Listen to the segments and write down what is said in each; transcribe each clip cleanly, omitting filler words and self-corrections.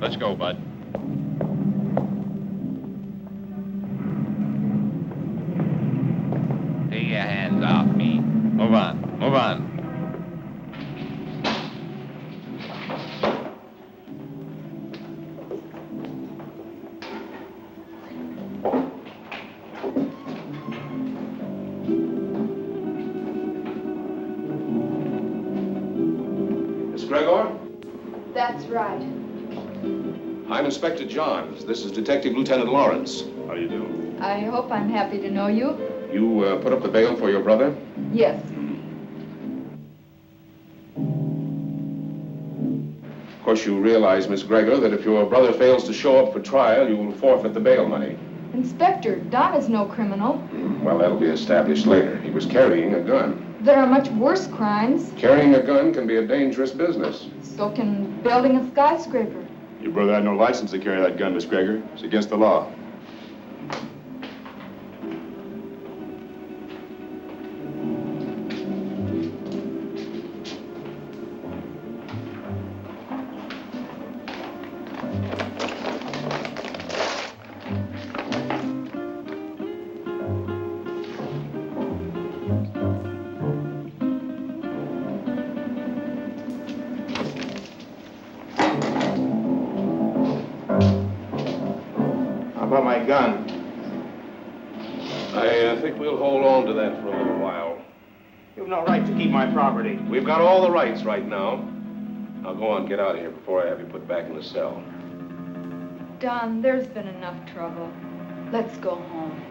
Let's go, Bud. Take your hands off me. Move on. Move on. Gregor? That's right. I'm Inspector Johns. This is Detective Lieutenant Lawrence. How do you do? I hope I'm happy to know you. You put up the bail for your brother? Yes. Of course, you realize, Miss Gregor, that if your brother fails to show up for trial, you will forfeit the bail money. Inspector, Don is no criminal. Well, that'll be established later. He was carrying a gun. There are much worse crimes. Carrying a gun can be a dangerous business. So can building a skyscraper. Your brother had no license to carry that gun, Miss Gregor. It's against the law. About my gun. I think we'll hold on to that for a little while. You've no right to keep my property. We've got all the rights right now. Now go on, get out of here before I have you put back in the cell. Don, there's been enough trouble. Let's go home.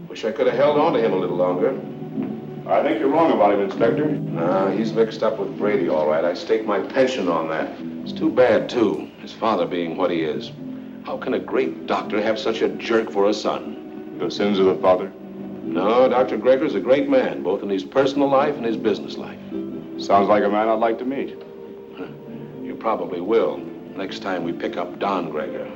Wish I could have held on to him a little longer. I think you're wrong about him, Inspector. Nah, he's mixed up with Brady, all right. I stake my pension on that. It's too bad, too, his father being what he is. How can a great doctor have such a jerk for a son? The sins of the father? No, Dr. Gregor's a great man, both in his personal life and his business life. Sounds like a man I'd like to meet. You probably will, next time we pick up Don Gregor.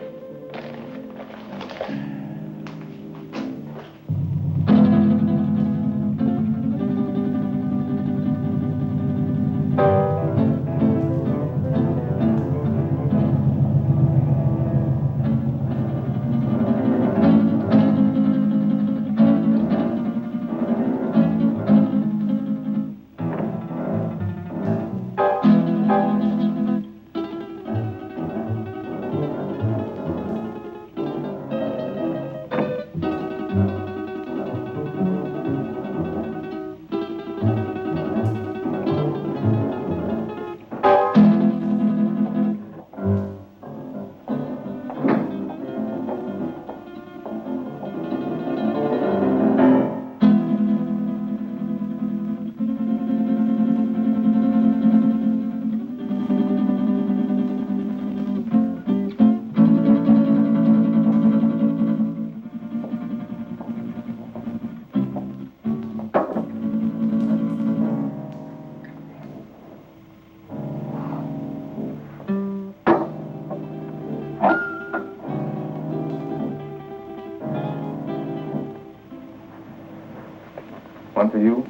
One for you.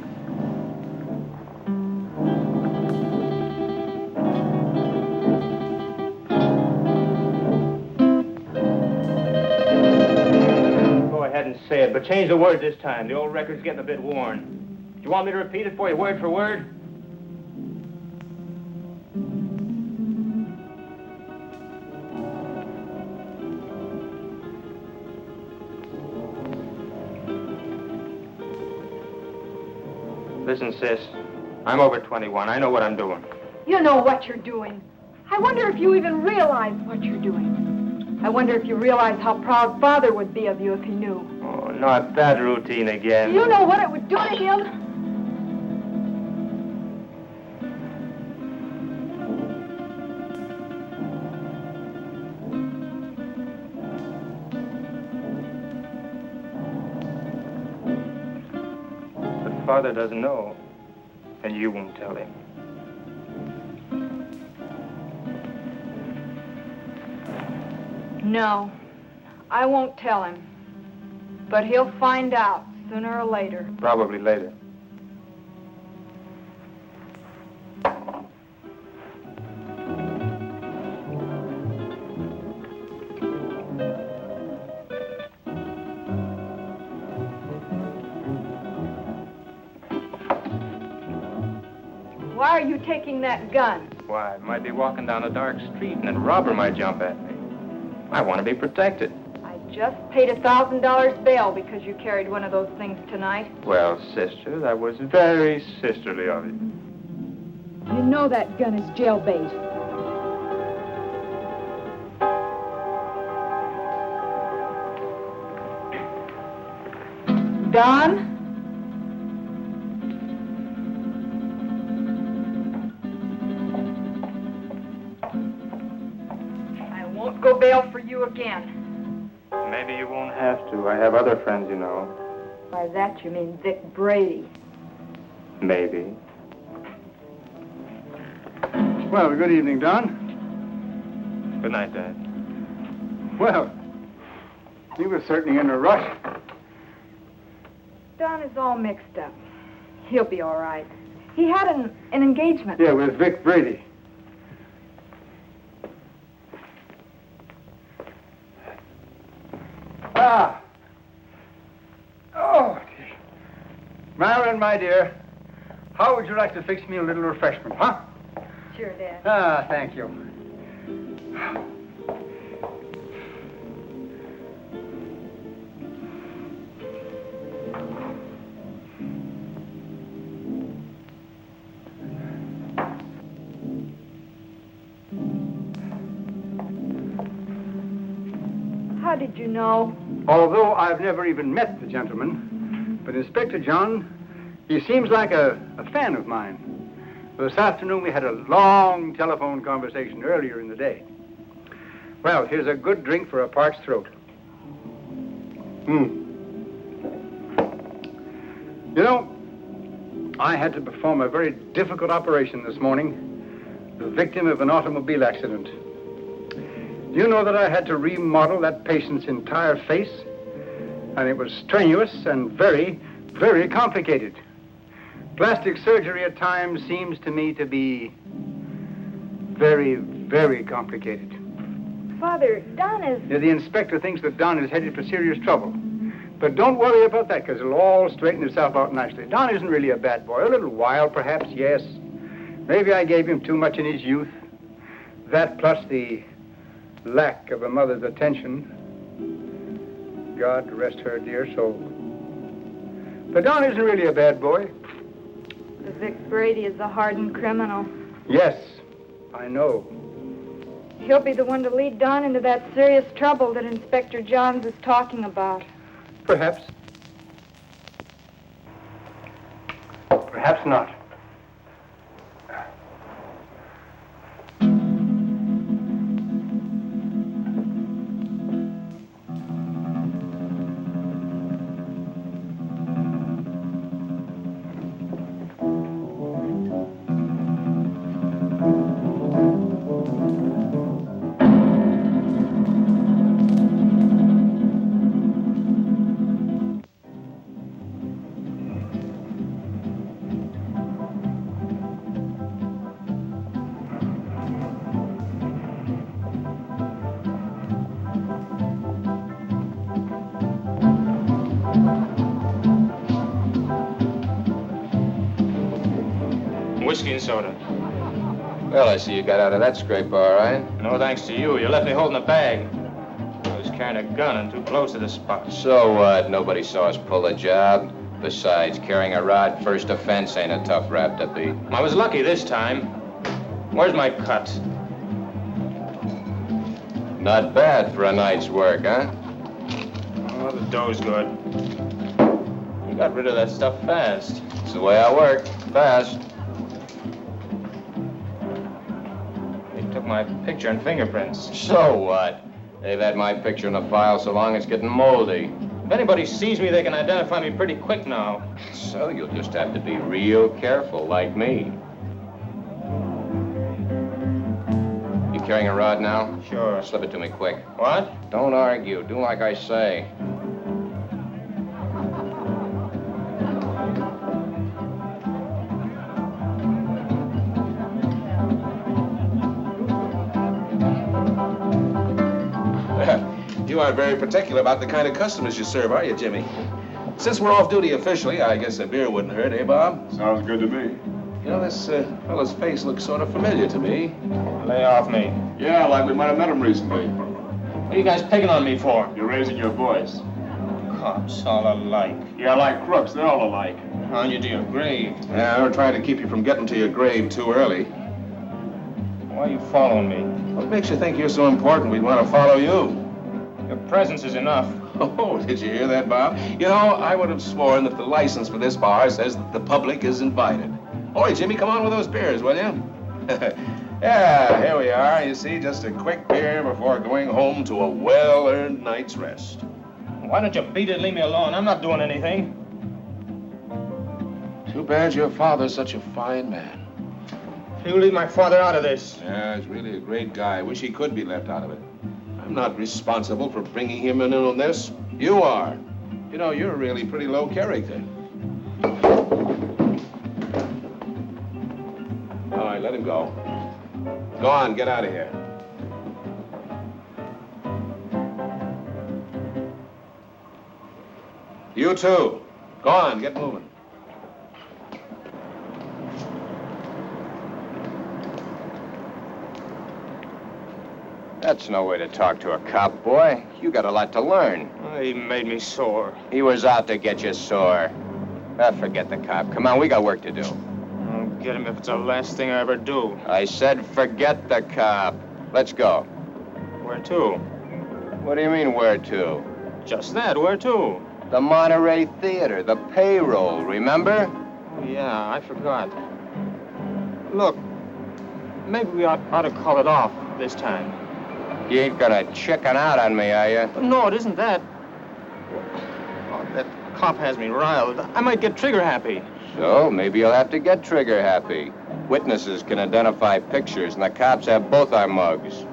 Go ahead and say it, but change the word this time. The old record's getting a bit worn. Do you want me to repeat it for you word for word? Listen, sis. I'm over 21. I know what I'm doing. You know what you're doing. I wonder if you even realize what you're doing. I wonder if you realize how proud Father would be of you if he knew. Oh, not that routine again. You know what it would do to him? father doesn't know, and you won't tell him. No, I won't tell him. But he'll find out sooner or later. Probably later. Why are you taking that gun? Why, I might be walking down a dark street and a robber might jump at me. I want to be protected. I just paid $1,000 bail because you carried one of those things tonight. Well, sister, that was very sisterly of you. You know that gun is jailbait. Don? I won't go bail for you again. Maybe you won't have to. I have other friends, you know. By that you mean Vic Brady. Maybe. Well, good evening, Don. Good night, Dad. Well, you were certainly in a rush. Don is all mixed up. He'll be all right. He had an engagement. Yeah, with Vic Brady. Ah. Oh, dear. Malon, my dear, how would you like to fix me a little refreshment, huh? Sure, Dad. Ah, thank you. How did you know? Although I've never even met the gentleman, but Inspector John, he seems like a fan of mine. This afternoon we had a long telephone conversation earlier in the day. Well, here's a good drink for a parched throat. You know, I had to perform a very difficult operation this morning. The victim of an automobile accident. Do you know that I had to remodel that patient's entire face? And it was strenuous and very, very complicated. Plastic surgery at times seems to me to be very, very complicated. Father, Don is... Yeah, the inspector thinks that Don is headed for serious trouble. But don't worry about that, because it'll all straighten itself out nicely. Don isn't really a bad boy. A little wild, perhaps, yes. Maybe I gave him too much in his youth. That plus the lack of a mother's attention. God rest her dear soul. But Don isn't really a bad boy. The Vic Brady is a hardened criminal. Yes, I know. He'll be the one to lead Don into that serious trouble that Inspector Johns is talking about. Perhaps. Perhaps not. Whiskey and soda. Well, I see you got out of that scrape all right. No thanks to you. You left me holding a bag. I was carrying a gun and too close to the spot. So what? Nobody saw us pull the job. Besides, carrying a rod first offense ain't a tough rap to beat. I was lucky this time. Where's my cut? Not bad for a night's work, huh? Oh, the dough's good. You got rid of that stuff fast. It's the way I work. Fast. They took my picture and fingerprints. So what? They've had my picture in the file so long it's getting moldy. If anybody sees me, they can identify me pretty quick now. So you'll just have to be real careful, like me. You carrying a rod now? Sure. Slip it to me quick. What? Don't argue. Do like I say. You aren't very particular about the kind of customers you serve, are you, Jimmy? Since we're off duty officially, I guess a beer wouldn't hurt, eh, Bob? Sounds good to me. You know, this fellow's face looks sort of familiar to me. Lay off me. Yeah, like we might have met him recently. What are you guys picking on me for? You're raising your voice. Cops, all alike. Yeah, like crooks, they're all alike. On you to your grave. Yeah, we're trying to keep you from getting to your grave too early. Why are you following me? What makes you think you're so important we'd want to follow you? Your presence is enough. Oh, did you hear that, Bob? You know, I would have sworn that the license for this bar says that the public is invited. Oi, Jimmy, come on with those beers, will you? Yeah, here we are. You see, just a quick beer before going home to a well-earned night's rest. Why don't you beat it and leave me alone? I'm not doing anything. Too bad your father's such a fine man. You leave my father out of this. Yeah, he's really a great guy. I wish he could be left out of it. I'm not responsible for bringing him in on this. You are. You know, you're really pretty low character. All right, let him go. Go on, get out of here. You too. Go on, get moving. That's no way to talk to a cop, boy. You got a lot to learn. He made me sore. He was out to get you sore. Forget the cop. Come on, we got work to do. I'll get him if it's the last thing I ever do. I said forget the cop. Let's go. Where to? What do you mean, where to? Just that, where to? The Monterey Theater, the payroll, remember? Oh, yeah, I forgot. Look, maybe we ought to call it off this time. You ain't gonna chicken out on me, are you? No, it isn't that. Oh, that cop has me riled. I might get trigger happy. So, maybe you'll have to get trigger happy. Witnesses can identify pictures, and the cops have both our mugs.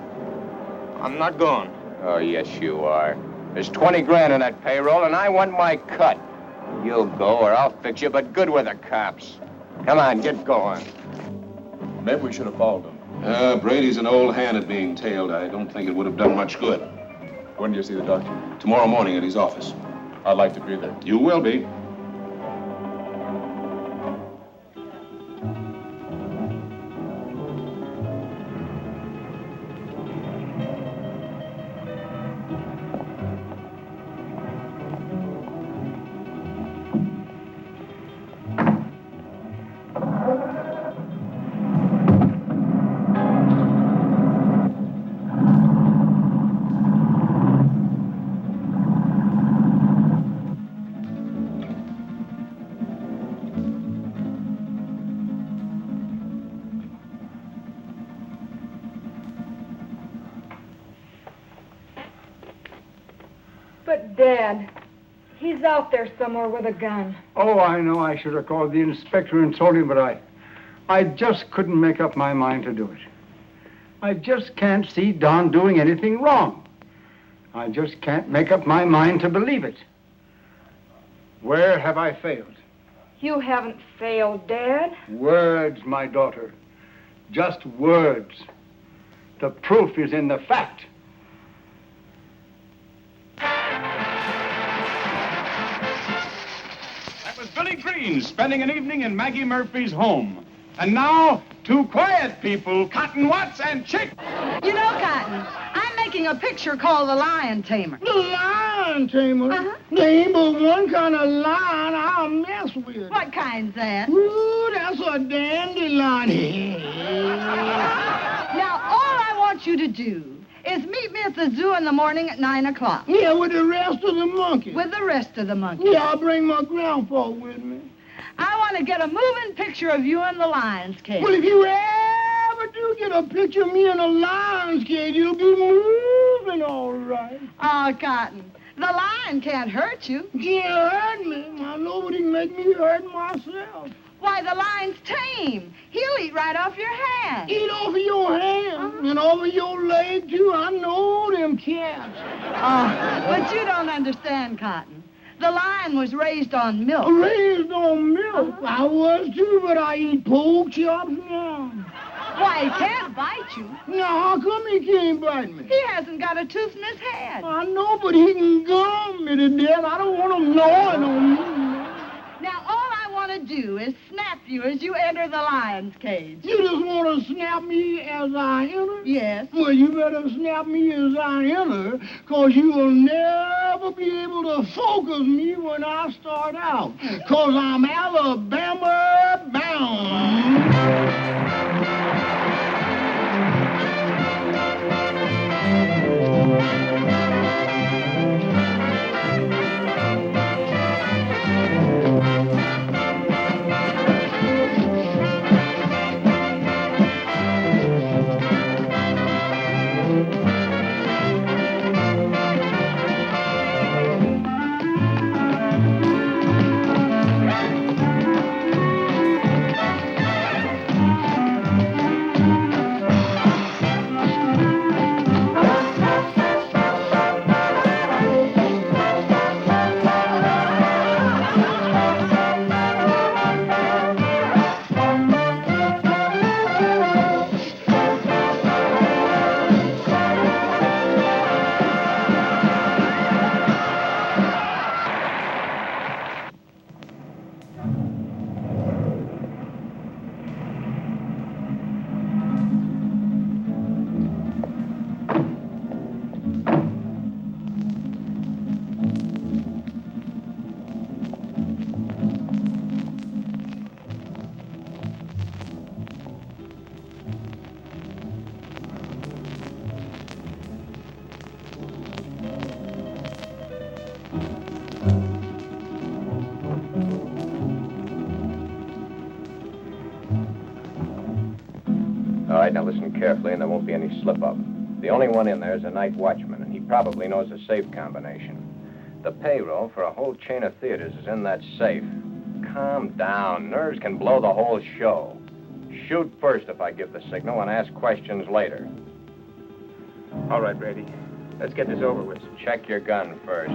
I'm not going. Oh, yes, you are. There's 20 grand in that payroll, and I want my cut. You'll go, or I'll fix you, but good with the cops. Come on, get going. Maybe we should have followed him. Brady's an old hand at being tailed. I don't think it would have done much good. When do you see the doctor? Tomorrow morning at his office. I'd like to be there. You will be. But, Dad, he's out there somewhere with a gun. Oh, I know I should have called the inspector and told him, but I just couldn't make up my mind to do it. I just can't see Don doing anything wrong. I just can't make up my mind to believe it. Where have I failed? You haven't failed, Dad. Words, my daughter. Just words. The proof is in the fact. That was Billy Green spending an evening in Maggie Murphy's home. And now, two quiet people, Cotton Watts and Chick. You know, Cotton, I'm making a picture called The Lion Tamer. The lion tamer? Uh-huh. There ain't but one kind of lion I'll mess with. What kind's that? Ooh, that's a dandelion. Now, all I want you to do is meet me at the zoo in the morning at 9 o'clock. Yeah, with the rest of the monkeys. With the rest of the monkeys. Yeah, I'll bring my grandpa with me. I want to get a moving picture of you in the lion's cage. Well, if you ever do get a picture of me in a lion's cage, you'll be moving all right. Oh, Cotton, The lion can't hurt you. Can't hurt me. Now, nobody can make me hurt myself. Why, the lion's tame. He'll eat right off your hand. Eat off of your hand and over your leg, too. I know them cats. Oh, but you don't understand, Cotton. The lion was raised on milk. Raised on milk. I was, too, but I eat pork chops now. Why, he can't bite you. Now, how come he can't bite me? He hasn't got a tooth in his head. I know, but he can gum me to death. I don't want him gnawing on me. Now, all I want to do is snap you as you enter the lion's cage. You just want to snap me as I enter? Yes. Well, you better snap me as I enter, because you will never be able to focus me when I start out, because I'm Alabama bound. All right, now listen carefully, and there won't be any slip-up. The only one in there is a night watchman, and he probably knows the safe combination. The payroll for a whole chain of theaters is in that safe. Calm down. Nerves can blow the whole show. Shoot first if I give the signal, and ask questions later. All right, Brady. Let's get this over with. Check your gun first.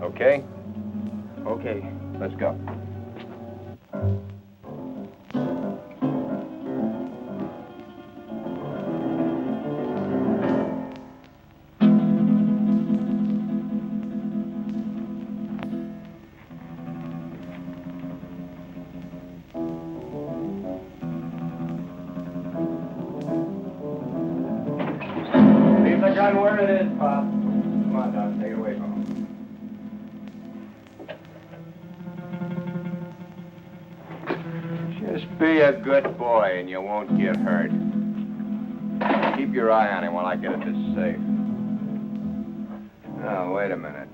Okay? Okay. Let's go. Leave the gun where it is, Pop. Come on, Doc. Take it away from him. Just be a good boy and you won't get hurt. Keep your eye on him while I get at this safe. Oh, wait a minute.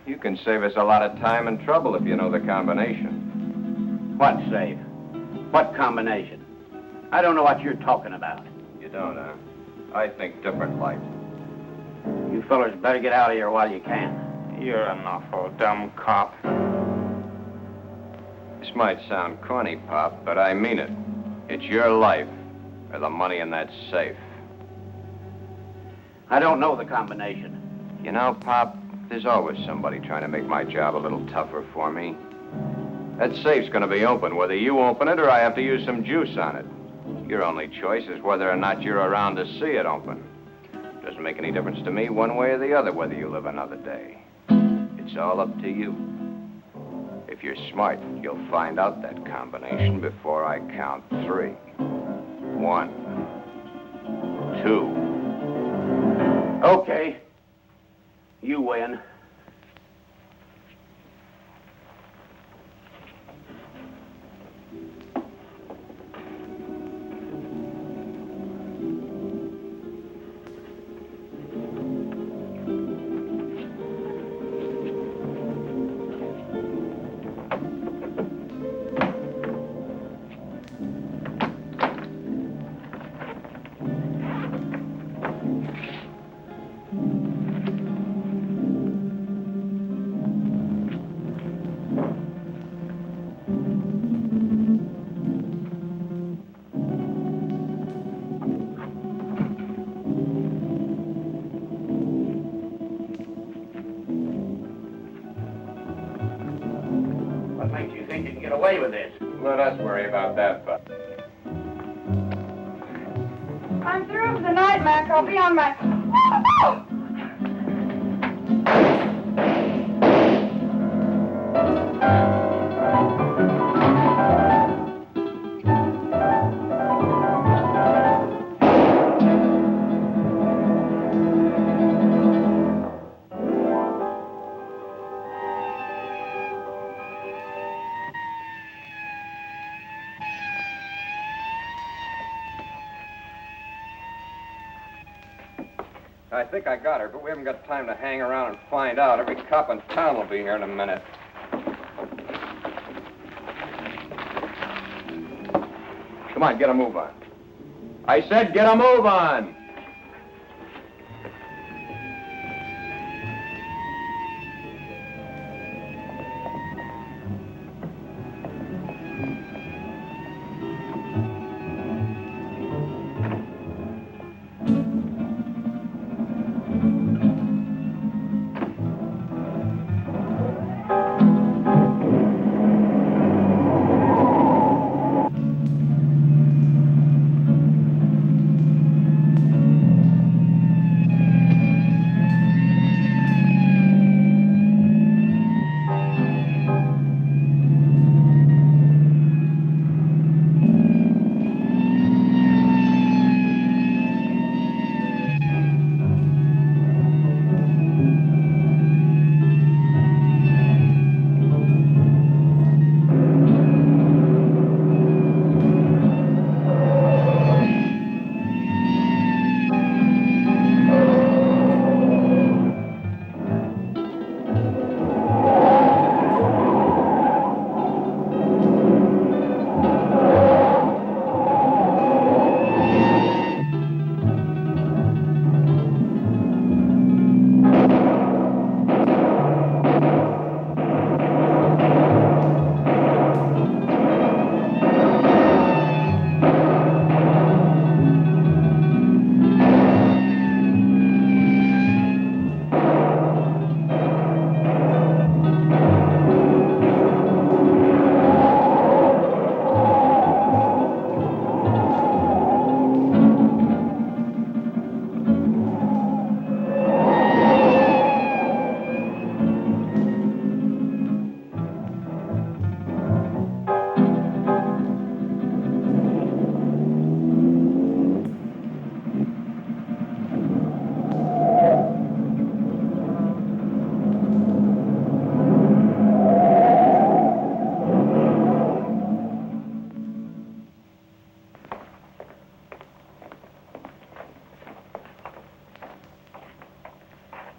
You can save us a lot of time and trouble if you know the combination. What safe? What combination? I don't know what you're talking about. You don't, huh? I think different like. You fellers better get out of here while you can. You're an awful dumb cop. This might sound corny, Pop, but I mean it. It's your life or the money in that safe. I don't know the combination. You know, Pop, there's always somebody trying to make my job a little tougher for me. That safe's going to be open, whether you open it or I have to use some juice on it. Your only choice is whether or not you're around to see it open. Doesn't make any difference to me one way or the other whether you live another day. It's all up to you. If you're smart, you'll find out that combination before I count 3. 1, 2. Okay. You win. think you can get away with this? Let us worry about that, Buck. I'm through for the night, Mac. I'll be on my... I think I got her, but we haven't got time to hang around and find out. Every cop in town will be here in a minute. Come on, get a move on. I said get a move on!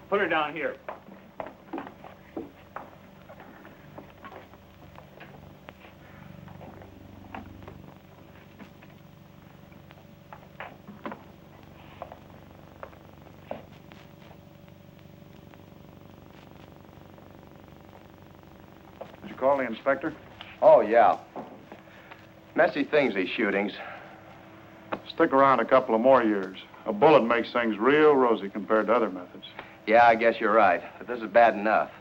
Put her down here. Did you call the inspector? Oh, yeah. Messy things, these shootings. Stick around a couple of more years. A bullet makes things real rosy compared to other methods. Yeah, I guess you're right. But this is bad enough.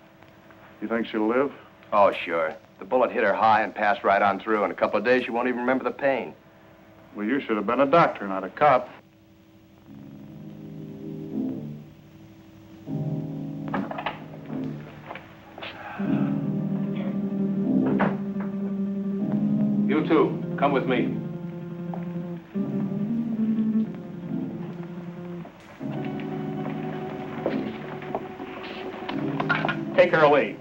You think she'll live? Oh, sure. The bullet hit her high and passed right on through. In a couple of days, she won't even remember the pain. Well, you should have been a doctor, not a cop. You two, come with me. Take her away.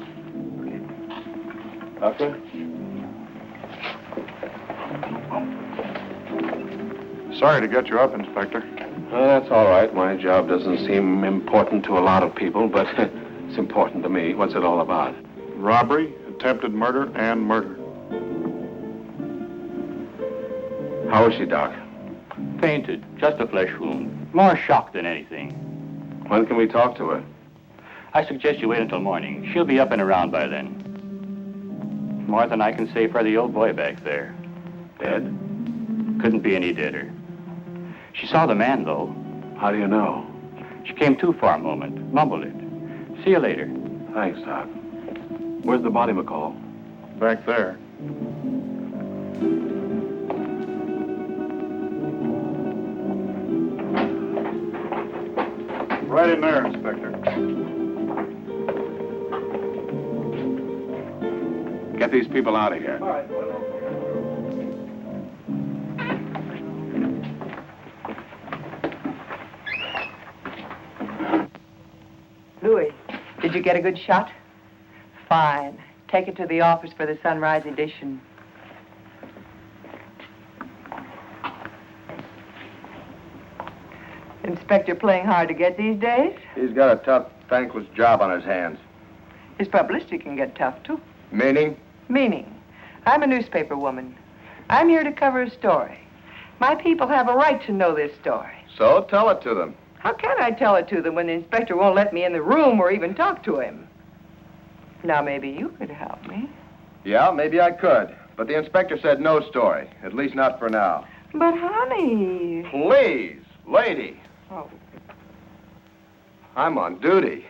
Doctor? Sorry to get you up, Inspector. That's all right. My job doesn't seem important to a lot of people, but it's important to me. What's it all about? Robbery, attempted murder, and murder. How is she, Doc? Fainted. Just a flesh wound. More shock than anything. When can we talk to her? I suggest you wait until morning. She'll be up and around by then. More than I can say for the old boy back there. Dead? Couldn't be any deader. She saw the man, though. How do you know? She came to for a moment, mumbled it. See you later. Thanks, Doc. Where's the body, McCall? Back there. Right in there, Inspector. Get these people out of here. All right. Louis, did you get a good shot? Fine. Take it to the office for the sunrise edition. Inspector playing hard to get these days? He's got a tough, thankless job on his hands. His publicity can get tough, too. Meaning? Meaning, I'm a newspaper woman. I'm here to cover a story. My people have a right to know this story. So tell it to them. How can I tell it to them when the inspector won't let me in the room or even talk to him? Now, maybe you could help me. Yeah, maybe I could. But the inspector said no story, at least not for now. But, honey... Please, lady. Oh. I'm on duty.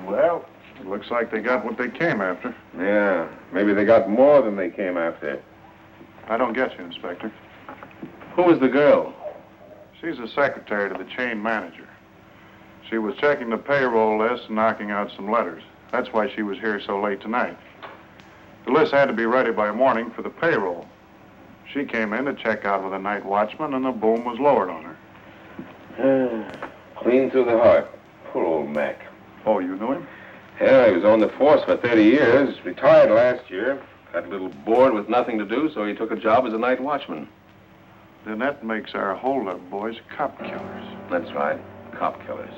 Well, it looks like they got what they came after. Yeah, maybe they got more than they came after. I don't get you, Inspector. Who was the girl? She's a secretary to the chain manager. She was checking the payroll list and knocking out some letters. That's why she was here so late tonight. The list had to be ready by morning for the payroll. She came in to check out with a night watchman, and the boom was lowered on her. Clean through the heart. Poor old Mac. Oh, you knew him? Yeah, he was on the force for 30 years. Retired last year. Got a little bored with nothing to do, so he took a job as a night watchman. Then that makes our hold-up boys cop killers. That's right. Cop killers.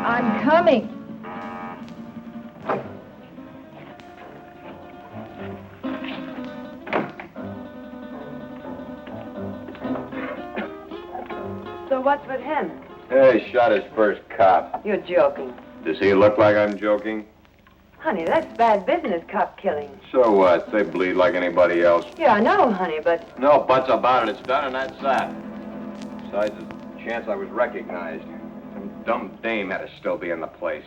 I'm coming. So what's with him? Hey, he shot his first cop. You're joking. Does he look like I'm joking? Honey, that's bad business, cop killing. So what? They bleed like anybody else. Yeah, I know, honey, but... No buts about it. It's done and that's that. Besides, there's a chance I was recognized. Some dumb dame had to still be in the place.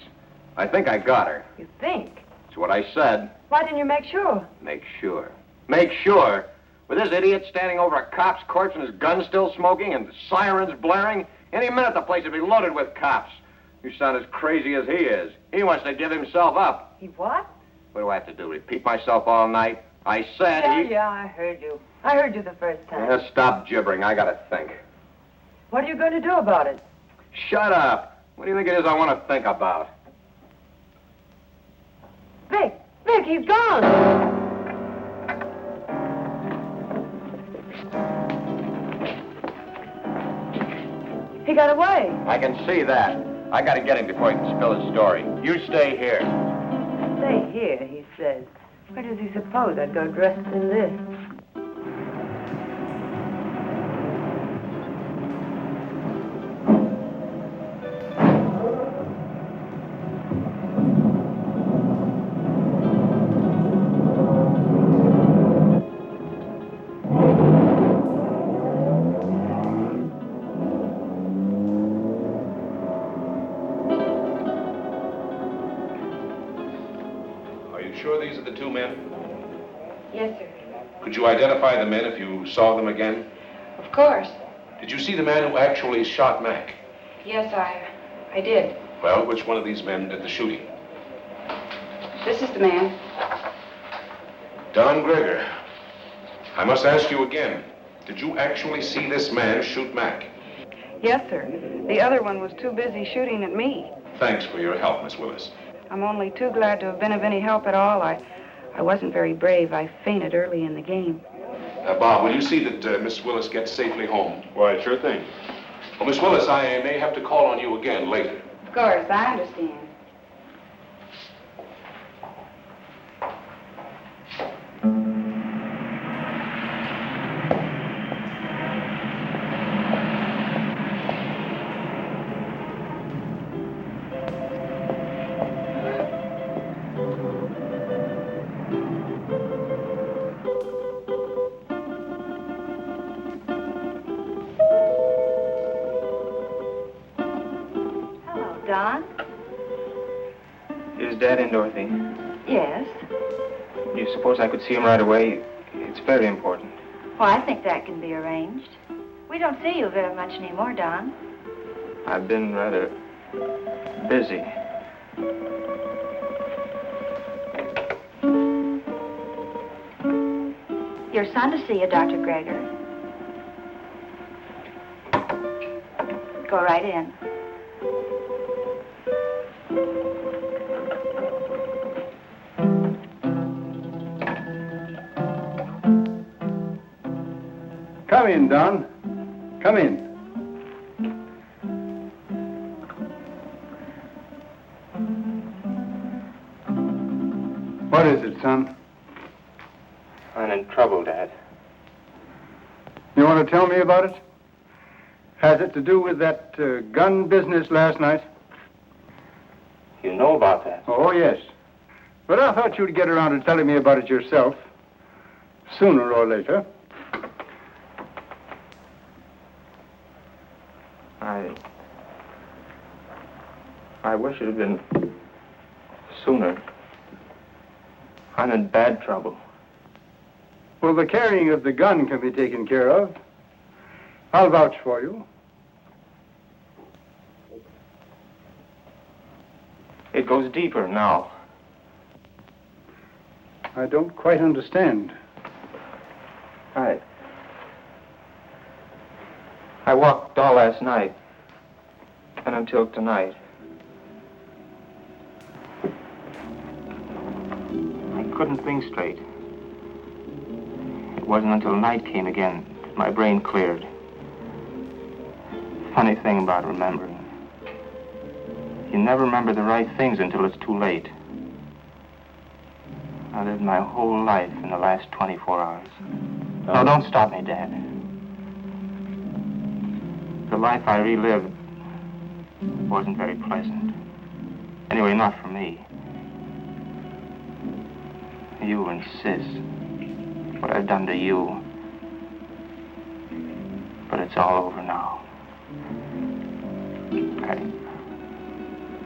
I think I got her. You think? That's what I said. Why didn't you make sure? Make sure. Make sure? With this idiot standing over a cop's corpse and his gun still smoking and sirens blaring, any minute the place would be loaded with cops. You sound as crazy as he is. He wants to give himself up. He what? What do I have to do? Repeat myself all night? I said Yeah, I heard you. I heard you the first time. Yeah, stop gibbering. I gotta think. What are you going to do about it? Shut up. What do you think it is I want to think about? Vic, he's gone. He got away. I can see that. I gotta get him before he can spill his story. You stay here. Stay here, he says. Where does he suppose I'd go dressed in this? These are the two men? Yes, sir. Could you identify the men if you saw them again? Of course. Did you see the man who actually shot Mac? Yes, I did. Well, which one of these men did the shooting? This is the man. Don Greger. I must ask you again. Did you actually see this man shoot Mac? Yes, sir. The other one was too busy shooting at me. Thanks for your help, Miss Willis. I'm only too glad to have been of any help at all. I wasn't very brave. I fainted early in the game. Bob, will you see that Miss Willis gets safely home? Why, sure thing. Well, Miss Willis, I may have to call on you again later. Of course, I understand. Don? Is Dad in, Dorothy? Yes. Do you suppose I could see him right away? It's very important. Well, I think that can be arranged. We don't see you very much anymore, Don. I've been rather busy. Your son to see you, Dr. Greger. Go right in. Come in, Don. Come in. What is it, son? I'm in trouble, Dad. You want to tell me about it? Has it to do with that gun business last night? You know about that? Oh, yes. But I thought you'd get around to telling me about it yourself, sooner or later. I wish it had been sooner. I'm in bad trouble. Well, the carrying of the gun can be taken care of. I'll vouch for you. It goes deeper now. I don't quite understand. I walked all last night and until tonight. I couldn't think straight. It wasn't until night came again that my brain cleared. Funny thing about remembering. You never remember the right things until it's too late. I lived my whole life in the last 24 hours. No, don't stop me, Dad. The life I relived wasn't very pleasant. Anyway, not for me. You and Sis. What I've done to you. But it's all over now.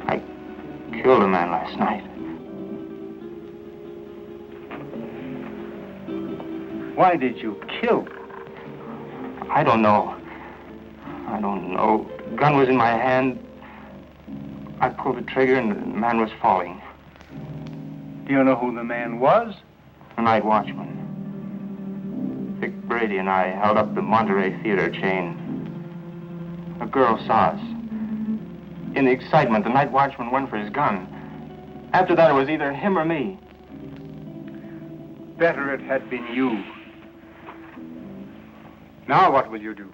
I killed a man last night. Why did you kill? I don't know. The gun was in my hand. I pulled the trigger and the man was falling. Do you know who the man was? The night watchman. Vic Brady and I held up the Monterey Theater chain. A girl saw us. In the excitement, the night watchman went for his gun. After that, it was either him or me. Better it had been you. Now what will you do?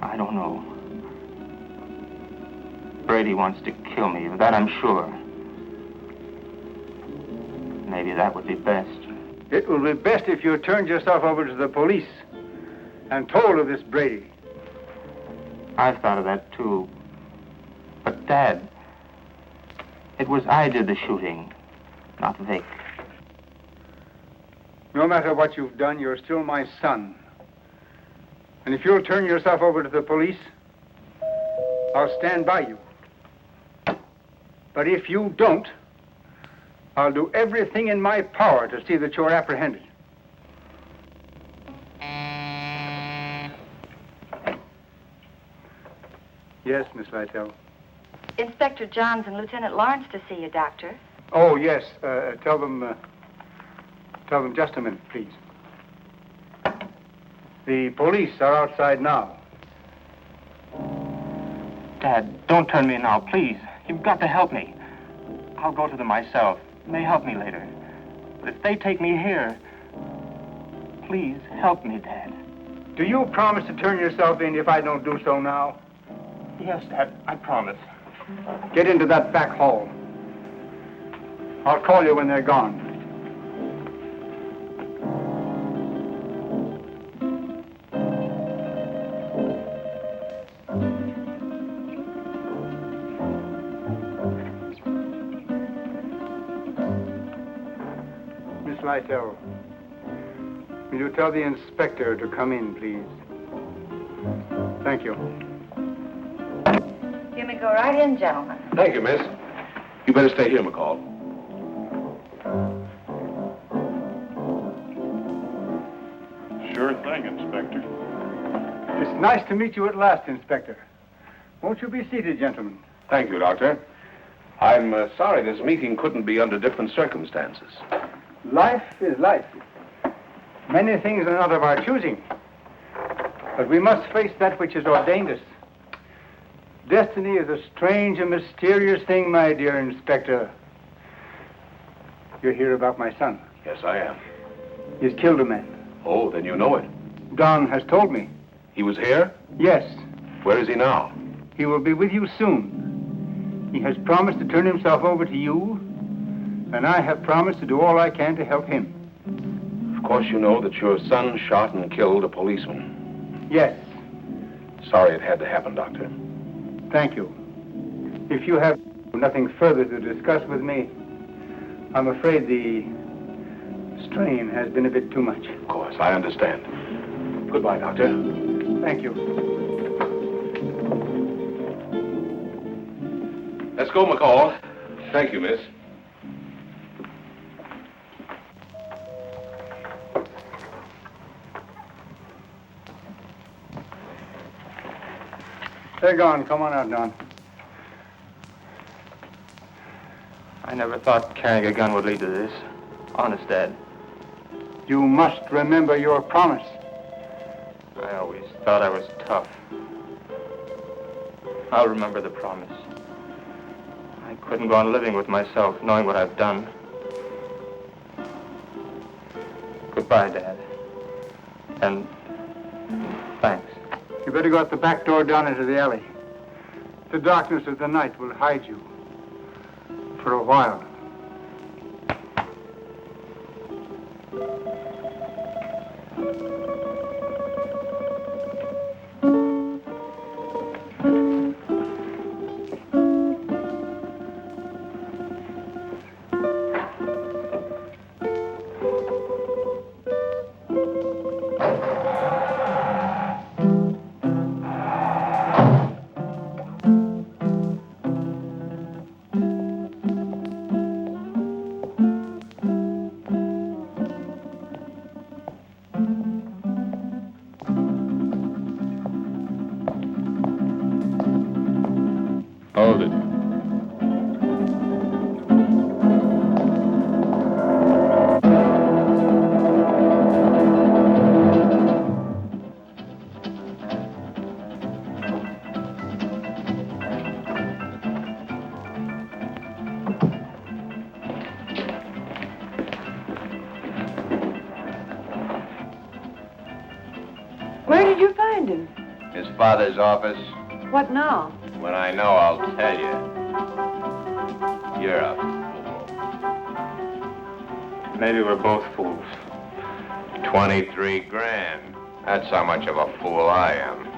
I don't know. Brady wants to kill me, of that I'm sure. Maybe that would be best. It will be best if you turned yourself over to the police and told of this Brady. I've thought of that, too. But, Dad, it was I did the shooting, not Vic. No matter what you've done, you're still my son. And if you'll turn yourself over to the police, I'll stand by you. But if you don't, I'll do everything in my power to see that you're apprehended. Yes, Miss Lytell. Inspector Johns and Lieutenant Lawrence to see you, Doctor. Oh, yes. Tell them just a minute, please. The police are outside now. Dad, don't turn me now, please. You've got to help me. I'll go to them myself. It may help me later. But if they take me here, please help me, Dad. Do you promise to turn yourself in if I don't do so now? Yes, Dad, I promise. Get into that back hall. I'll call you when they're gone. Miss Lytell, will you tell the inspector to come in, please? Thank you. You me go right in, gentlemen. Thank you, miss. You better stay here, McCall. Sure thing, Inspector. It's nice to meet you at last, Inspector. Won't you be seated, gentlemen? Thank you, Doctor. I'm sorry this meeting couldn't be under different circumstances. Life is life. Many things are not of our choosing. But we must face that which has ordained us. Destiny is a strange and mysterious thing, my dear Inspector. You're here about my son. Yes, I am. He's killed a man. Oh, then you know it. Don has told me. He was here? Yes. Where is he now? He will be with you soon. He has promised to turn himself over to you, and I have promised to do all I can to help him. Of course you know that your son shot and killed a policeman. Yes. Sorry it had to happen, Doctor. Thank you. If you have nothing further to discuss with me, I'm afraid the strain has been a bit too much. Of course, I understand. Goodbye, Doctor. Thank you. Let's go, McCall. Thank you, miss. They're gone. Come on out, Don. I never thought carrying a gun would lead to this. Honest, Dad. You must remember your promise. I always thought I was tough. I'll remember the promise. I couldn't go on living with myself, knowing what I've done. Goodbye, Dad. And thanks. You better go out the back door down into the alley. The darkness of the night will hide you. For a while. Hold it. Where did you find him? His father's office. What now? When I know, I'll tell you. You're a fool. Maybe we're both fools. 23 grand. That's how much of a fool I am.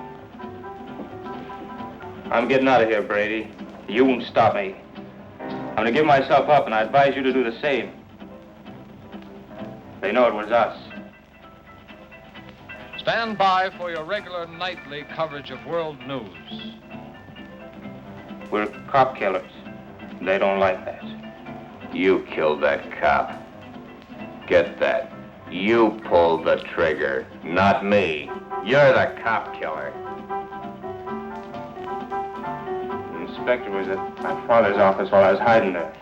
I'm getting out of here, Brady. You won't stop me. I'm gonna give myself up, and I advise you to do the same. They know it was us. Stand by for your regular nightly coverage of world news. We're cop killers. They don't like that. You killed that cop. Get that. You pulled the trigger, not me. You're the cop killer. The inspector was at my father's office while I was hiding there.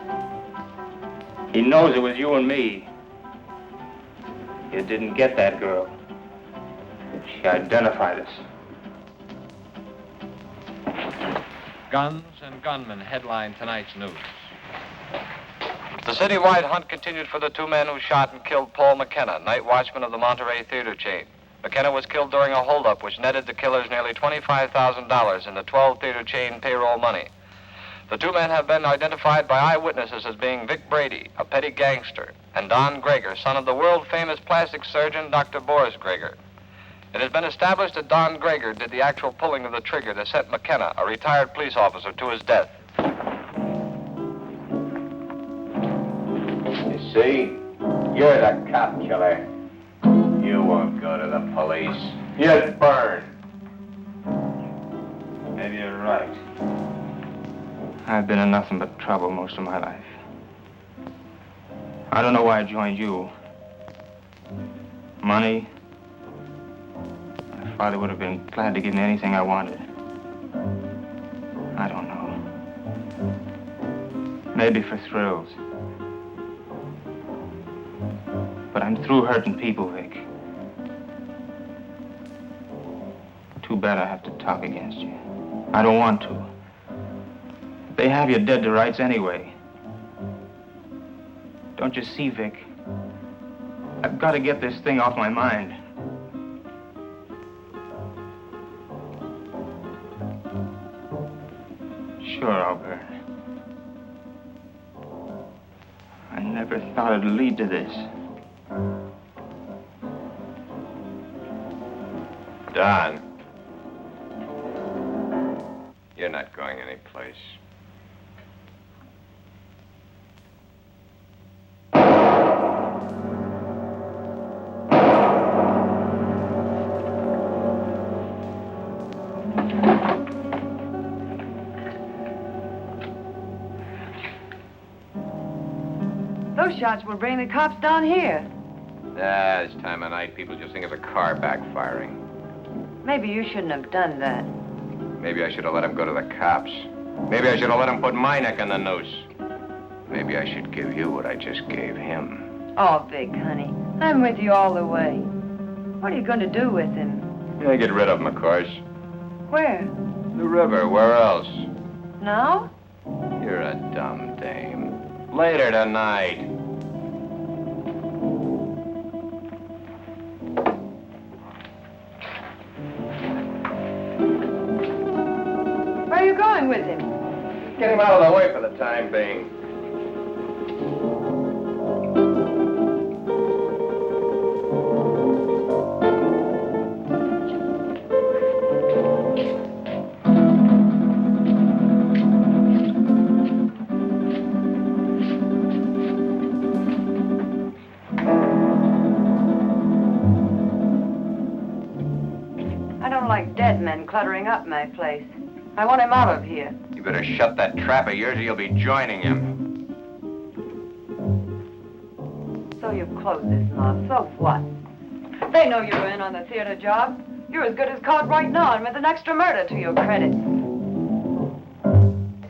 He knows it was you and me. You didn't get that girl. She identified us. Guns and gunmen headline tonight's news. The citywide hunt continued for the two men who shot and killed Paul McKenna, night watchman of the Monterey theater chain. McKenna was killed during a holdup which netted the killers nearly $25,000 in the 12 theater chain payroll money. The two men have been identified by eyewitnesses as being Vic Brady, a petty gangster, and Don Greger, son of the world-famous plastic surgeon Dr. Boris Greger. It has been established that Don Greger did the actual pulling of the trigger that sent McKenna, a retired police officer, to his death. You see? You're the cop killer. You won't go to the police. You'd burn. Maybe you're right. I've been in nothing but trouble most of my life. I don't know why I joined you. Money? My father would have been glad to give me anything I wanted. I don't know. Maybe for thrills. But I'm through hurting people, Vic. Too bad I have to talk against you. I don't want to. They have you dead to rights anyway. Don't you see, Vic? I've got to get this thing off my mind. Sure, I'll burn. I never thought it'd lead to this. Don. You're not going anyplace. Those shots will bring the cops down here. This time of night, people just think of a car backfiring. Maybe you shouldn't have done that. Maybe I should have let him go to the cops. Maybe I should have let him put my neck in the noose. Maybe I should give you what I just gave him. Oh, Vic, honey, I'm with you all the way. What are you going to do with him? Yeah, get rid of him, of course. Where? The river, where else? Now? You're a dumb dame. Later tonight. Where are you going with him? Get him out of the way for the time being. I don't like dead men cluttering up my place. I want him out of here. You better shut that trap of yours or you'll be joining him. So you've closed this mob. So what? They know you're in on the theater job. You're as good as caught right now and with an extra murder to your credit.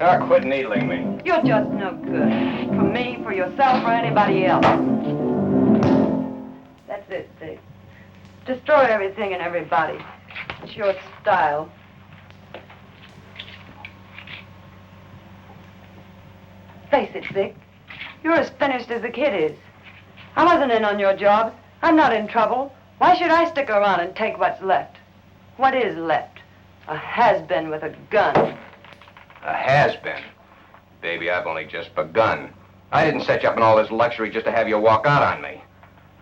Now quit needling me. You're just no good. For me, for yourself, or anybody else. That's it, Vic. Destroy everything and everybody. It's your style. Face it, Vic. You're as finished as the kid is. I wasn't in on your job. I'm not in trouble. Why should I stick around and take what's left? What is left? A has-been with a gun. A has-been. Baby, I've only just begun. I didn't set you up in all this luxury just to have you walk out on me.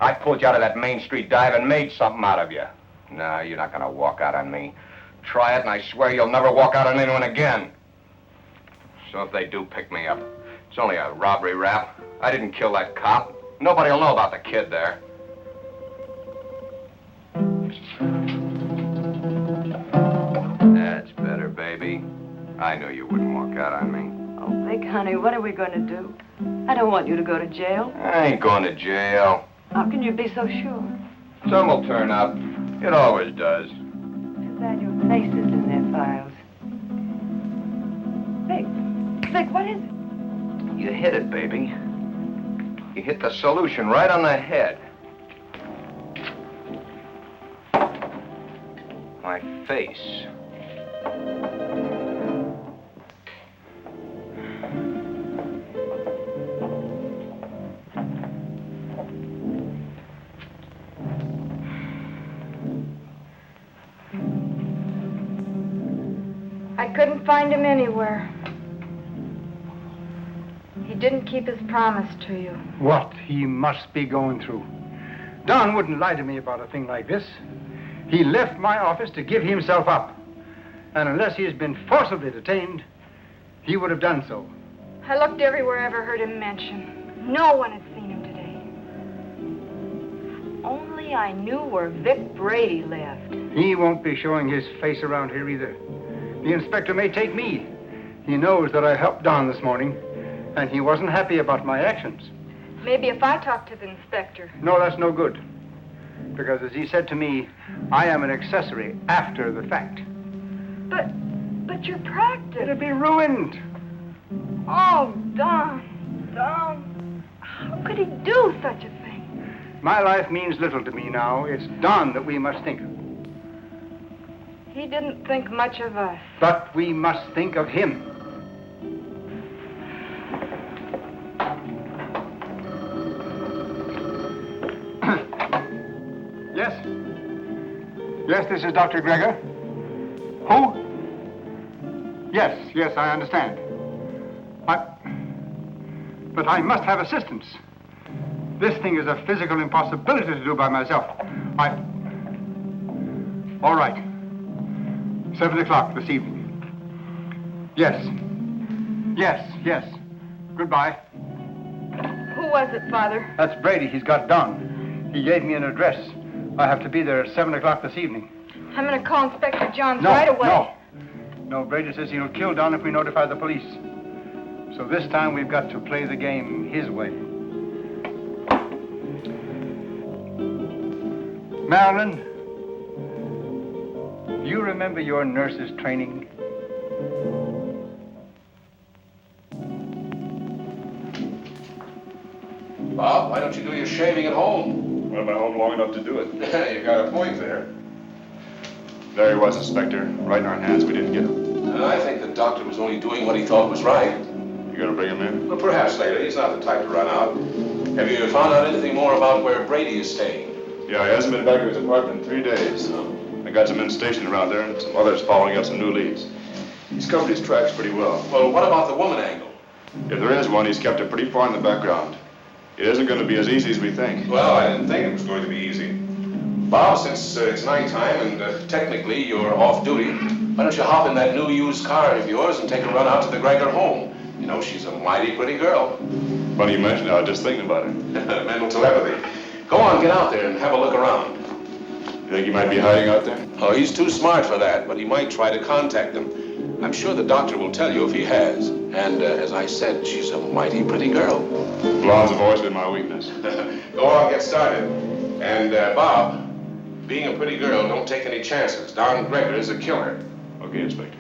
I pulled you out of that Main Street dive and made something out of you. No, you're not gonna walk out on me. Try it and I swear you'll never walk out on anyone again. So if they do pick me up, it's only a robbery rap. I didn't kill that cop. Nobody'll know about the kid there. That's better, baby. I knew you wouldn't walk out on me. Oh, Vic, honey, what are we going to do? I don't want you to go to jail. I ain't going to jail. How can you be so sure? Some will turn up. It always does. Too bad your face is in their files. Vic, what is it? You hit it, baby. You hit the solution right on the head. My face. I couldn't find him anywhere. He didn't keep his promise to you. What he must be going through. Don wouldn't lie to me about a thing like this. He left my office to give himself up. And unless he has been forcibly detained, he would have done so. I looked everywhere I ever heard him mentioned. No one had seen him today. If only I knew where Vic Brady lived. He won't be showing his face around here either. The inspector may take me. He knows that I helped Don this morning, and he wasn't happy about my actions. Maybe if I talk to the inspector. No, that's no good. Because as he said to me, I am an accessory after the fact. But your practice. It'll be ruined. Oh, Don. How could he do such a thing? My life means little to me now. It's Don that we must think of. He didn't think much of us. But we must think of him. Yes? Yes, this is Dr. Gregor. Who? Yes, I understand. But I must have assistance. This thing is a physical impossibility to do by myself. All right. 7 o'clock this evening. Yes. Goodbye. Who was it, Father? That's Brady. He's got Don. He gave me an address. I have to be there at 7 o'clock this evening. I'm going to call Inspector Johns right away. No, Brady says he'll kill Don if we notify the police. So this time we've got to play the game his way. Malon, do you remember your nurse's training? Bob, why don't you do your shaving at home? Well, I'm at home long enough to do it. You got a point there. There he was, Inspector. Right in our hands. We didn't get him. I think the doctor was only doing what he thought was right. You gonna bring him in? Well, perhaps later. He's not the type to run out. Have you found out anything more about where Brady is staying? Yeah, he hasn't been back to his apartment in 3 days. I got some men stationed around there and some others following up some new leads. He's covered his tracks pretty well. Well, what about the woman angle? If there is one, he's kept it pretty far in the background. It isn't going to be as easy as we think. Well, I didn't think it was going to be easy. Bob, since it's nighttime and technically you're off duty, why don't you hop in that new used car of yours and take a run out to the Gregor home? You know, she's a mighty pretty girl. Funny you mention it. I was just thinking about it. Mental telepathy. Go on, get out there and have a look around. You think he might be hiding out there? Oh, he's too smart for that, but he might try to contact them. I'm sure the doctor will tell you if he has. And as I said, she's a mighty pretty girl. Blondes have always been my weakness. Go on, get started. And, Bob, being a pretty girl, don't take any chances. Don Gregor is a killer. Okay, Inspector.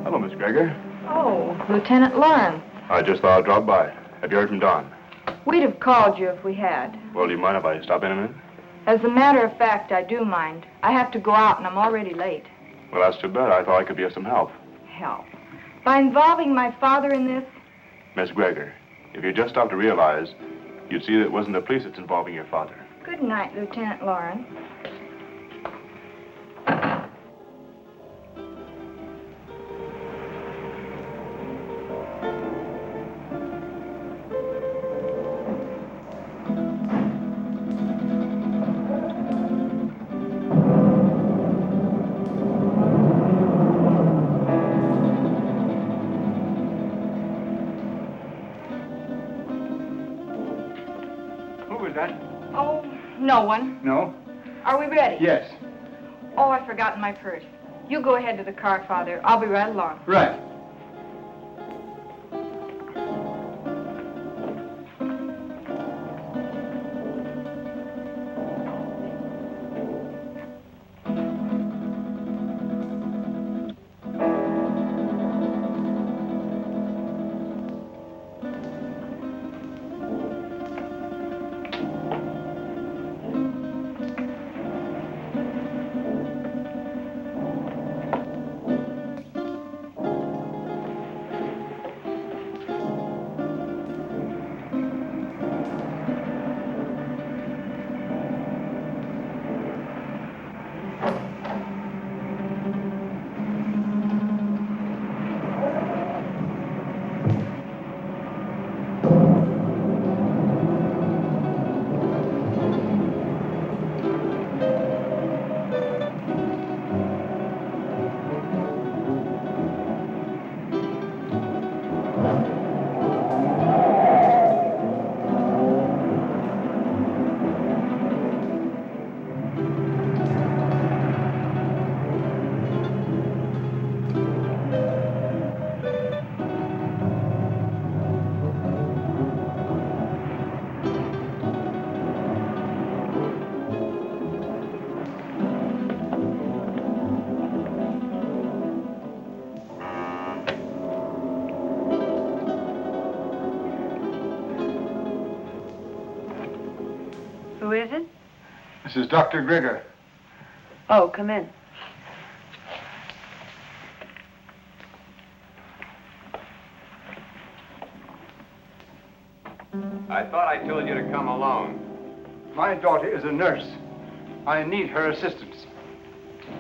Hello, Miss Gregor. Oh, Lieutenant Lawrence. I just thought I'd drop by. Have you heard from Don? We'd have called you if we had. Well, do you mind if I stop in a minute? As a matter of fact, I do mind. I have to go out and I'm already late. Well, that's too bad. I thought I could be of some help. Help? By involving my father in this? Miss Gregor, if you just stopped to realize, you'd see that it wasn't the police that's involving your father. Good night, Lieutenant Lawrence. Oh, no one. No? Are we ready? Yes. Oh, I've forgotten my purse. You go ahead to the car, Father. I'll be right along. Right. This is Dr. Grigger. Oh, come in. I thought I told you to come alone. My daughter is a nurse. I need her assistance.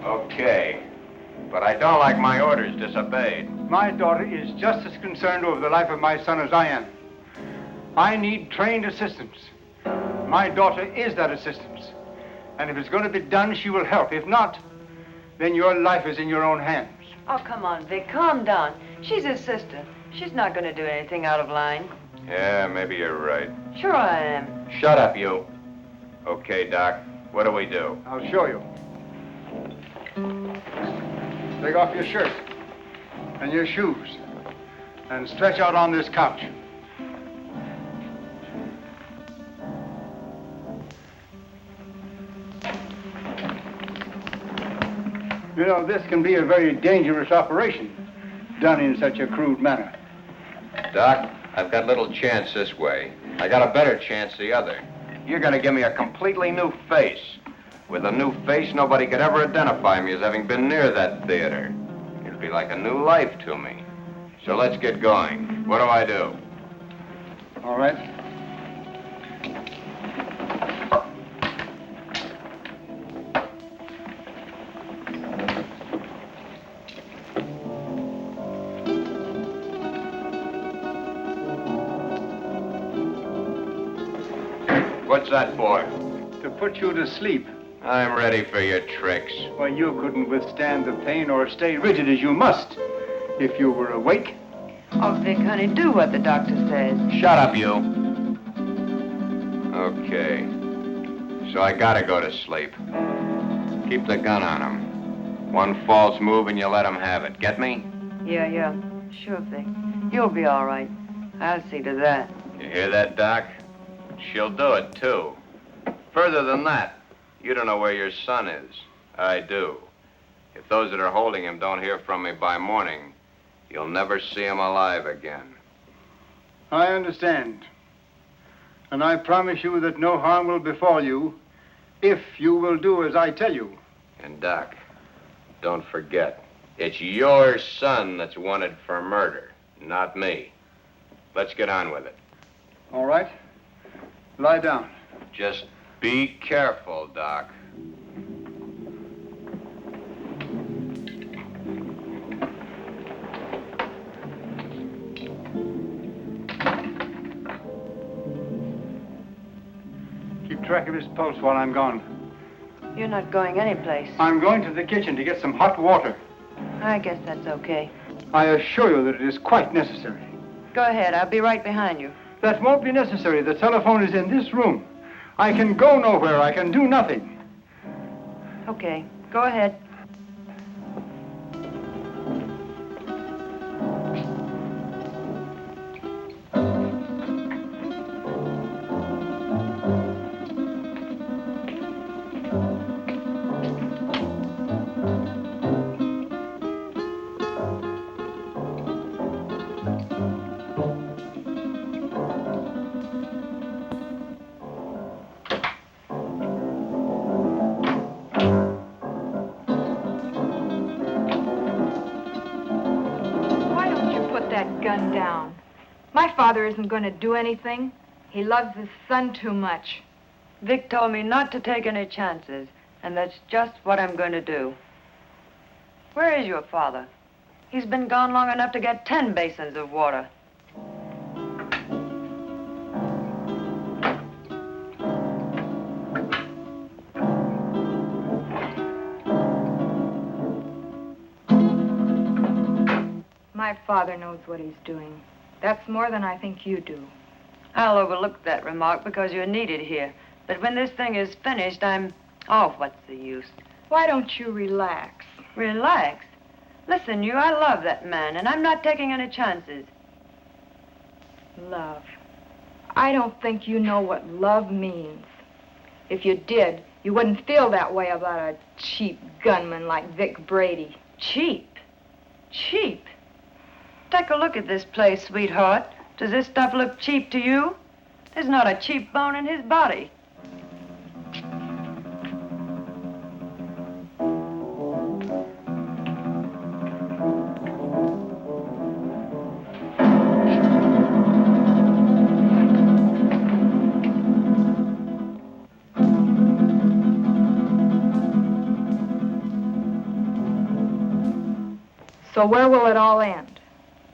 Okay. But I don't like my orders disobeyed. My daughter is just as concerned over the life of my son as I am. I need trained assistance. My daughter is that assistance. And if it's going to be done, she will help. If not, then your life is in your own hands. Oh, come on, Vic, calm down. She's his sister. She's not going to do anything out of line. Yeah, maybe you're right. Sure I am. Shut up, you. Okay, Doc. What do we do? I'll show you. Take off your shirt and your shoes and stretch out on this couch. You know, this can be a very dangerous operation, done in such a crude manner. Doc, I've got little chance this way. I got a better chance the other. You're gonna give me a completely new face. With a new face, nobody could ever identify me as having been near that theater. It'd be like a new life to me. So let's get going. What do I do? All right. What's that for? To put you to sleep. I'm ready for your tricks. Why, you couldn't withstand the pain or stay rigid as you must if you were awake. Oh, Vic, honey, do what the doctor says. Shut up, you. Okay. So I gotta go to sleep. Keep the gun on him. One false move and you let him have it. Get me? Yeah. Sure, Vic. You'll be all right. I'll see to that. You hear that, Doc? She'll do it, too. Further than that, you don't know where your son is. I do. If those that are holding him don't hear from me by morning, you'll never see him alive again. I understand. And I promise you that no harm will befall you if you will do as I tell you. And, Doc, don't forget, it's your son that's wanted for murder, not me. Let's get on with it. All right. Lie down. Just be careful, Doc. Keep track of his pulse while I'm gone. You're not going anyplace. I'm going to the kitchen to get some hot water. I guess that's okay. I assure you that it is quite necessary. Go ahead. I'll be right behind you. That won't be necessary. The telephone is in this room. I can go nowhere. I can do nothing. Okay. Go ahead. Gun down. My father isn't going to do anything. He loves his son too much. Vic told me not to take any chances, and that's just what I'm going to do. Where is your father? He's been gone long enough to get 10 basins of water. My father knows what he's doing. That's more than I think you do. I'll overlook that remark because you're needed here. But when this thing is finished, Oh, what's the use? Why don't you relax? Relax? Listen, I love that man, and I'm not taking any chances. Love. I don't think you know what love means. If you did, you wouldn't feel that way about a cheap gunman like Vic Brady. Cheap? Cheap? Take a look at this place, sweetheart. Does this stuff look cheap to you? There's not a cheap bone in his body. So where will it all end?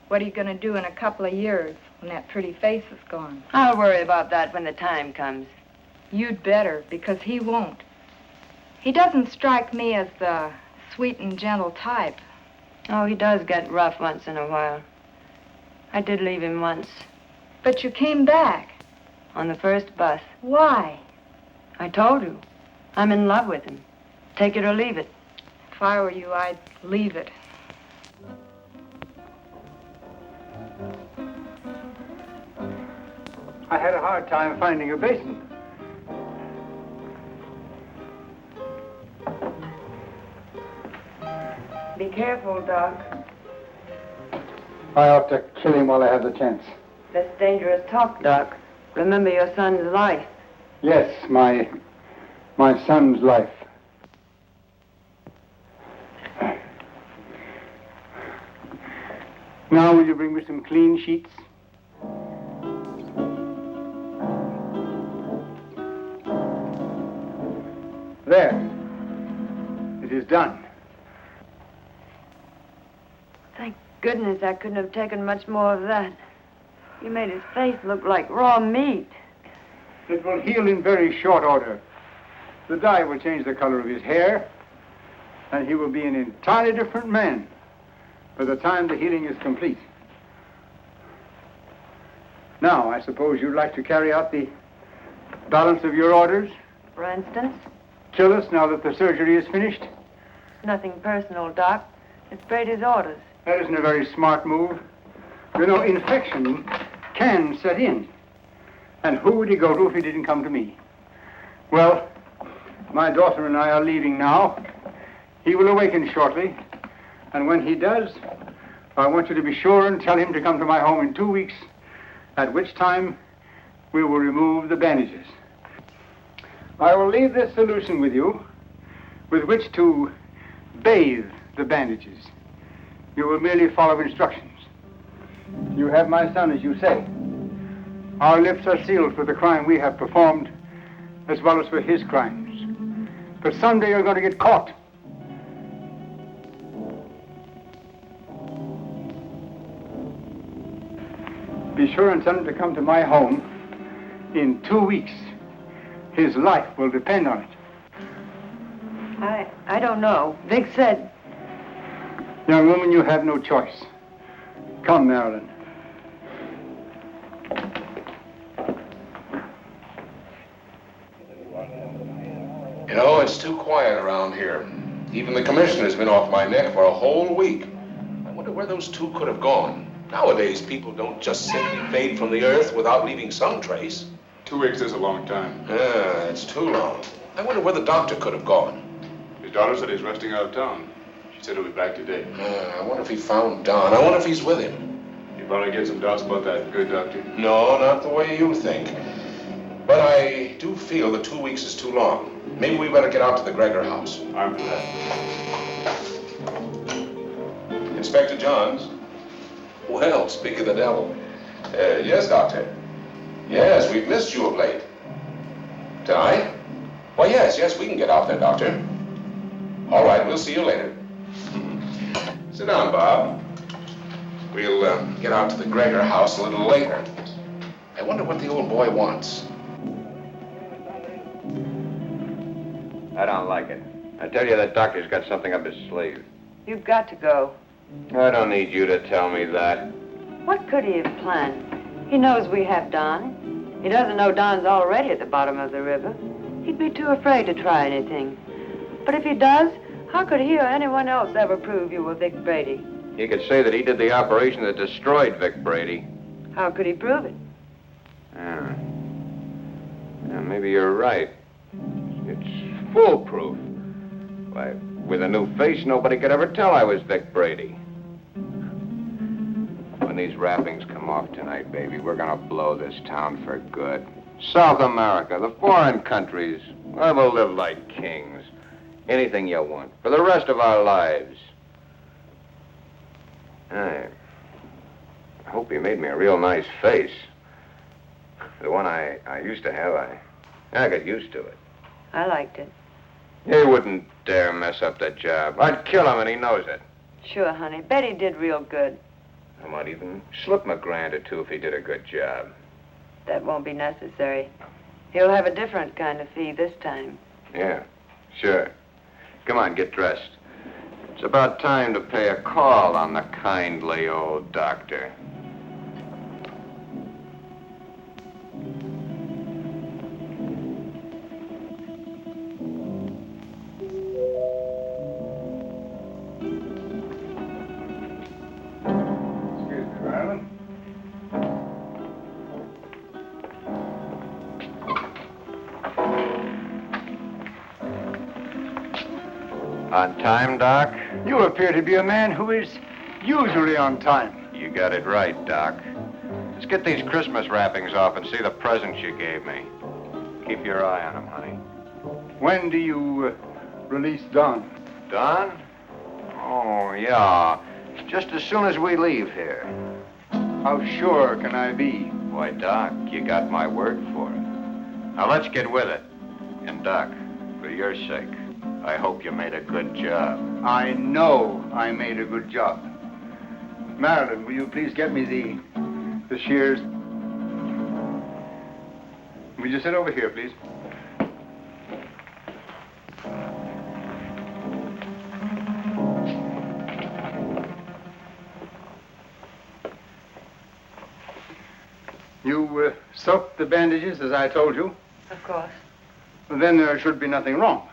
What are you going to do in a couple of years when that pretty face is gone? I'll worry about that when the time comes. You'd better, because he won't. He doesn't strike me as the sweet and gentle type. Oh, he does get rough once in a while. I did leave him once. But you came back. On the first bus. Why? I told you. I'm in love with him. Take it or leave it. If I were you, I'd leave it. I had a hard time finding a basin. Be careful, Doc. I ought to kill him while I have the chance. That's dangerous talk, Doc. Remember your son's life. Yes, my son's life. Now, will you bring me some clean sheets? There. It is done. Thank goodness I couldn't have taken much more of that. You made his face look like raw meat. It will heal in very short order. The dye will change the color of his hair, and he will be an entirely different man by the time the healing is complete. Now, I suppose you'd like to carry out the balance of your orders? For instance? Kill us now that the surgery is finished? Nothing personal, Doc. It's Brady's orders. That isn't a very smart move. You know, infection can set in. And who would he go to if he didn't come to me? Well, my daughter and I are leaving now. He will awaken shortly. And when he does, I want you to be sure and tell him to come to my home in 2 weeks, at which time we will remove the bandages. I will leave this solution with you, with which to bathe the bandages. You will merely follow instructions. You have my son, as you say. Our lips are sealed for the crime we have performed, as well as for his crimes. But someday you're going to get caught. Be sure and tell him to come to my home in 2 weeks. His life will depend on it. I don't know. Vic said... Young woman, you have no choice. Come, Marilyn. You know, it's too quiet around here. Even the commissioner's been off my neck for a whole week. I wonder where those two could have gone. Nowadays, people don't just simply fade from the earth without leaving some trace. 2 weeks is a long time. Yeah, it's too long. I wonder where the doctor could have gone. His daughter said he's resting out of town. She said he'll be back today. I wonder if he found Don. I wonder if he's with him. You probably get some doubts about that, good doctor. No, not the way you think. But I do feel that 2 weeks is too long. Maybe we better get out to the Gregor house. I'm for that. Inspector Johns. Well, speak of the devil. Yes, Doctor. Yes, we've missed you of late. Tonight? Well, yes, we can get out there, Doctor. All right, we'll see you later. Sit down, Bob. We'll get out to the Gregor house a little later. I wonder what the old boy wants. I don't like it. I tell you, that doctor's got something up his sleeve. You've got to go. I don't need you to tell me that. What could he have planned? He knows we have Don. He doesn't know Don's already at the bottom of the river. He'd be too afraid to try anything. But if he does, how could he or anyone else ever prove you were Vic Brady? He could say that he did the operation that destroyed Vic Brady. How could he prove it? Yeah, maybe you're right. It's foolproof. Why, with a new face, nobody could ever tell I was Vic Brady. When these wrappings come off tonight, baby, we're gonna blow this town for good. South America, the foreign countries, where we'll live like kings. Anything you want, for the rest of our lives. I hope you made me a real nice face. The one I used to have, I got used to it. I liked it. He wouldn't dare mess up the job. I'd kill him, and he knows it. Sure, honey. Betty did real good. I might even slip him $1,000 or $2 if he did a good job. That won't be necessary. He'll have a different kind of fee this time. Yeah, sure. Come on, get dressed. It's about time to pay a call on the kindly old doctor. Excuse me, Malon. On time, Doc? You appear to be a man who is usually on time. You got it right, Doc. Let's get these Christmas wrappings off and see the presents you gave me. Keep your eye on them, honey. When do you release Don? Don? Oh, yeah. Just as soon as we leave here. How sure can I be? Why, Doc, you got my word for it. Now, let's get with it. And, Doc, for your sake, I hope you made a good job. I know I made a good job. Marilyn, will you please get me the shears? Will you sit over here, please? You soaked the bandages as I told you? Of course. Well, then there should be nothing wrong.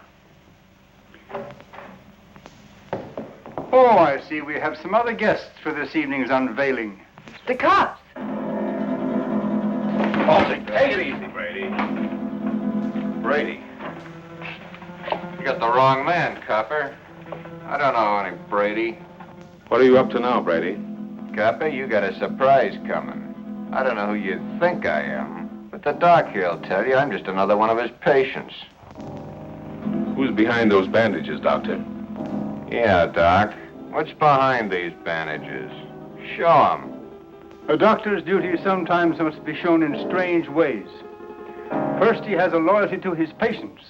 Oh, I see. We have some other guests for this evening's unveiling. The cops. Take it easy, Brady. Brady. You got the wrong man, copper. I don't know any Brady. What are you up to now, Brady? Copper, you got a surprise coming. I don't know who you think I am, but the doc here'll tell you I'm just another one of his patients. Who's behind those bandages, Doctor? Yeah, Doc. What's behind these bandages? Show 'em. A doctor's duty sometimes must be shown in strange ways. First, he has a loyalty to his patients.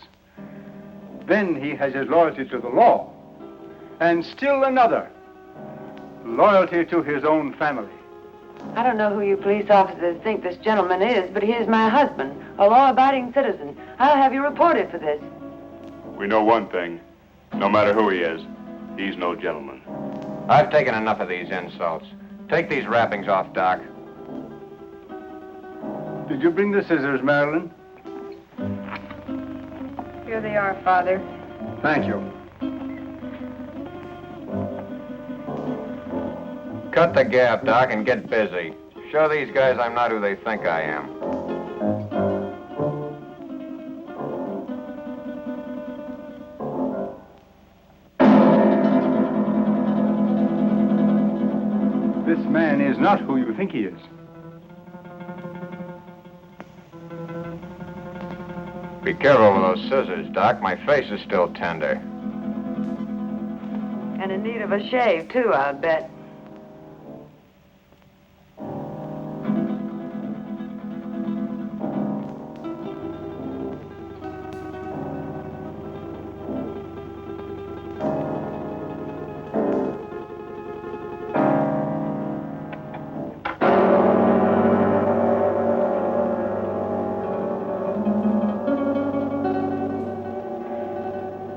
Then he has his loyalty to the law. And still another, loyalty to his own family. I don't know who you police officers think this gentleman is, but he is my husband, a law-abiding citizen. I'll have you reported for this. We know one thing. No matter who he is, he's no gentleman. I've taken enough of these insults. Take these wrappings off, Doc. Did you bring the scissors, Marilyn? Here they are, Father. Thank you. Cut the gap, Doc, and get busy. Show these guys I'm not who they think I am. This man is not who you think he is. Be careful with those scissors, Doc. My face is still tender. And in need of a shave, too, I'll bet.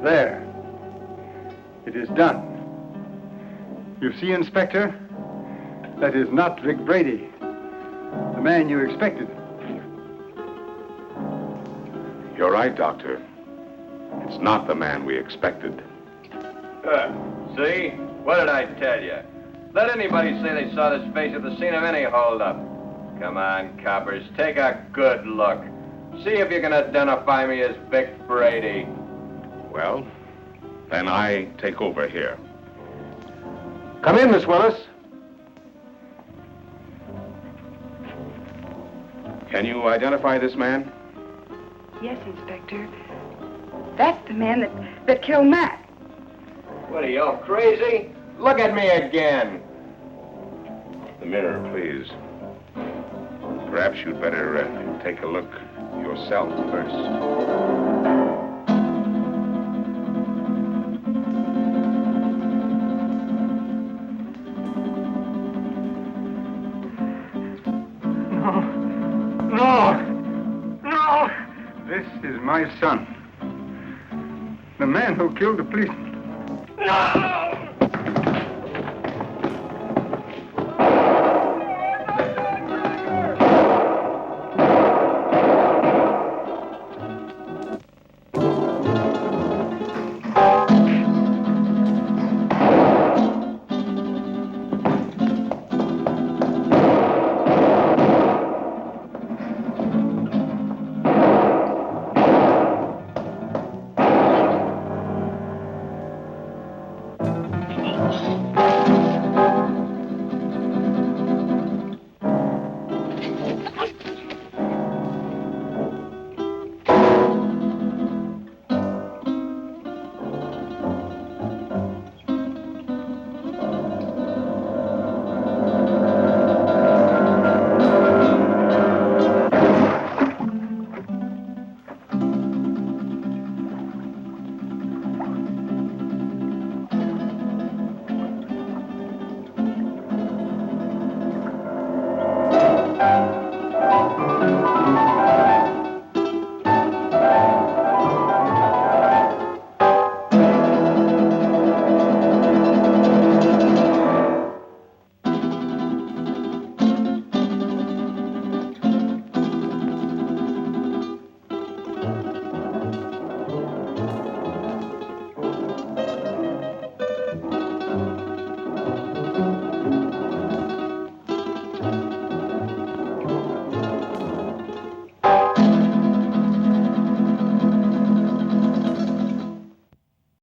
There. It is done. You see, Inspector? That is not Vic Brady, the man you expected. You're right, Doctor. It's not the man we expected. See? What did I tell you? Let anybody say they saw this face at the scene of any holdup. Come on, coppers, take a good look. See if you can identify me as Vic Brady. Well, then I take over here. Come in, Miss Willis. Can you identify this man? Yes, Inspector. That's the man that killed Mac. What are you, all crazy? Look at me again. The mirror, please. Perhaps you'd better take a look yourself first. my son. The man who killed the policeman. No!